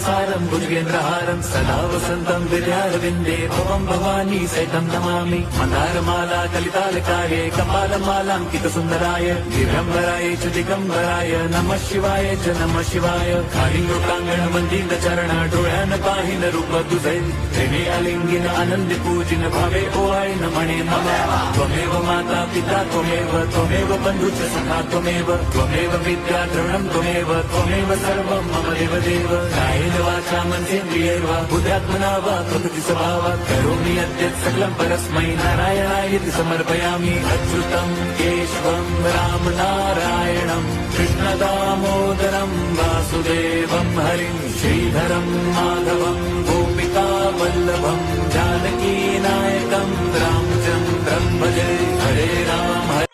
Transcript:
सारं भुजगेन्द्रहारं सदा वसन्तं विद्यारविन्दे भवं भवानी सहितं नमामि मन्दारमाला कलितालकाये कपालमालाङ्कितसुन्दराय दिगम्बराय च दिगम्बराय नमः शिवाय च नमः शिवाय कालिङ्गोटाङ्गण वन्दित चरण डोळ्यान पाहिन रूप तुझे प्रेमे अलिंगिन आनंद पूजिन भावे ओवाळी न म्हणे मम त्वमेव माता पिता त्वमेव बंधुच सखा त्वमेव विद्या द्रवणं त्वमेव सर्वं मम देव कायेन वाचा मनसेन्द्रियैर्वा बुद्ध्यात्मना वा प्रकृति स्वभावात् करोमि यद्यत् सकलं परस्मै नारायणायति समर्पयामि अच्युतं केशवं रामनारायणं कृष्णदामोदरं वासुदेवं हरिं श्रीधरं माधवं गोपिका वल्लभं जानकी नायकं रामचन्द्रं भजे हरे राम